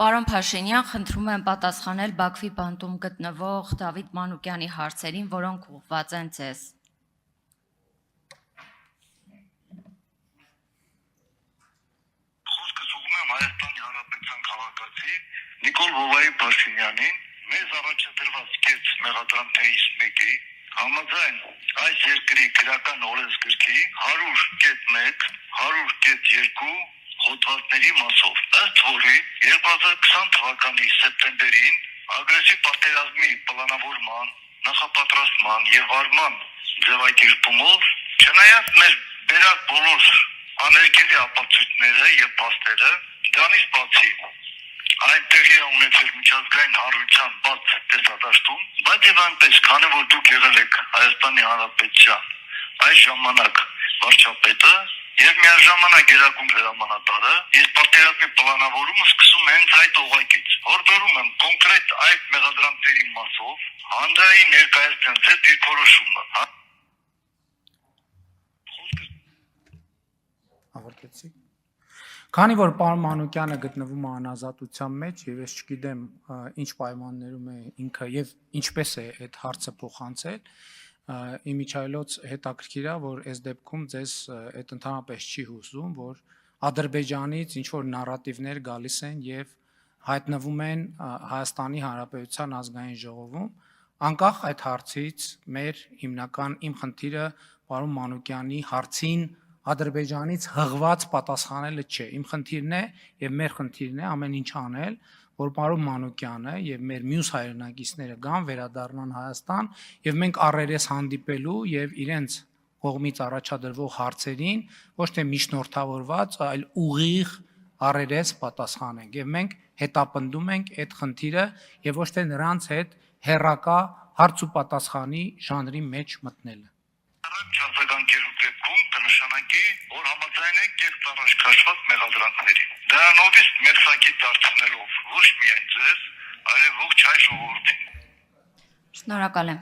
Պարոն Փաշինյան, խնդրում եմ պատասխանել Բաքվի բանտում գտնվող Դավիթ Մանուկյանի հարցերին, որոնք ուղղված են ձեզ։ Խոսքս ուղղում եմ Հայաստանի Հանրապետության քաղաքացի Նիկոլ Վովայի Փաշինյանին, մեզ առաջադրված կեց մեղադրանքներից մեկի համաձայն այս երկրի քրեական օրենսգրքի 100.1, 100.2 հոդվածների մասով, ըստ որի 2020 թվականի սեպտեմբերին ագրեսիվ պատերազմի պլանավորման, նախապատրաստման եւ վարման ձևակերպումով, չնայած մեր բերած բոլոր աներկելի ապացույցները եւ փաստերը, դրանից բացի այնտեղի է ունեցել միջազգային հանրության բաց տեսադաշտում, բայց եւ այնպես, քանի որ դուք եղել եք Հայաստանի Հանրապետության այս ժամանակ վարչապետը եւ միաժամանակ գերագույն հրամանատարը, ես պատերազմի պլանավորումը սկսում հենց այդ օղակից։ Հորդորում եմ կոնկրետ այդ մեղադրանքների մասով հանրային ներկայացնել ձեր դիրքորոշումը։ Ավարտեցի։ Քանի որ պարոն Մանուկյանը գտնվում է անազատության մեջ եւ ես չգիտեմ ինչ պայմաններում է ինքը եւ ինչպես է այդ հարցը փոխանցել, իմիջայլոց հետաքրքիր է, որ այս դեպքում ձեզ այդ ընդհանրապես չի հուզում, որ Ադրբեջանից ինչ որ նարատիվներ գալիս են եւ հայտնվում են Հայաստանի Հանրապետության ազգային ժողովում, անկախ այդ հարցից մեր հիմնական իմ խնդիրը պարոն Մանուկյանի հարցին Ադրբեջանից հղված պատասխանելը չէ, իմ խնդիրն է եւ մեր խնդիրն է ամեն ինչ անել, որ պարոն Մանուկյանը եւ մեր մյուս հայրենակիցները գան վերադառնան Հայաստան եւ մենք առերես հանդիպելու եւ իրենց կողմից առաջադրվող հարցերին ոչ թե միջնորդավորված, այլ ուղիղ առերես պատասխանենք եւ մենք հետապնդում ենք այդ խնդիրը եւ ոչ թե նրանց հետ հերրակա հարց ու պատասխանի ժանրի մեջ մտնելը։ Արձագանքելու դեպքում կնշանակի, որ համաձայն եք եւ առաջ քաշված մեղադրանքների։ Դրանով իսկ մեր սակի դարձնելով ոչ միայն ձեզ, այլև ողջ հայ ժողովրդին։ Շնորհակալ եմ։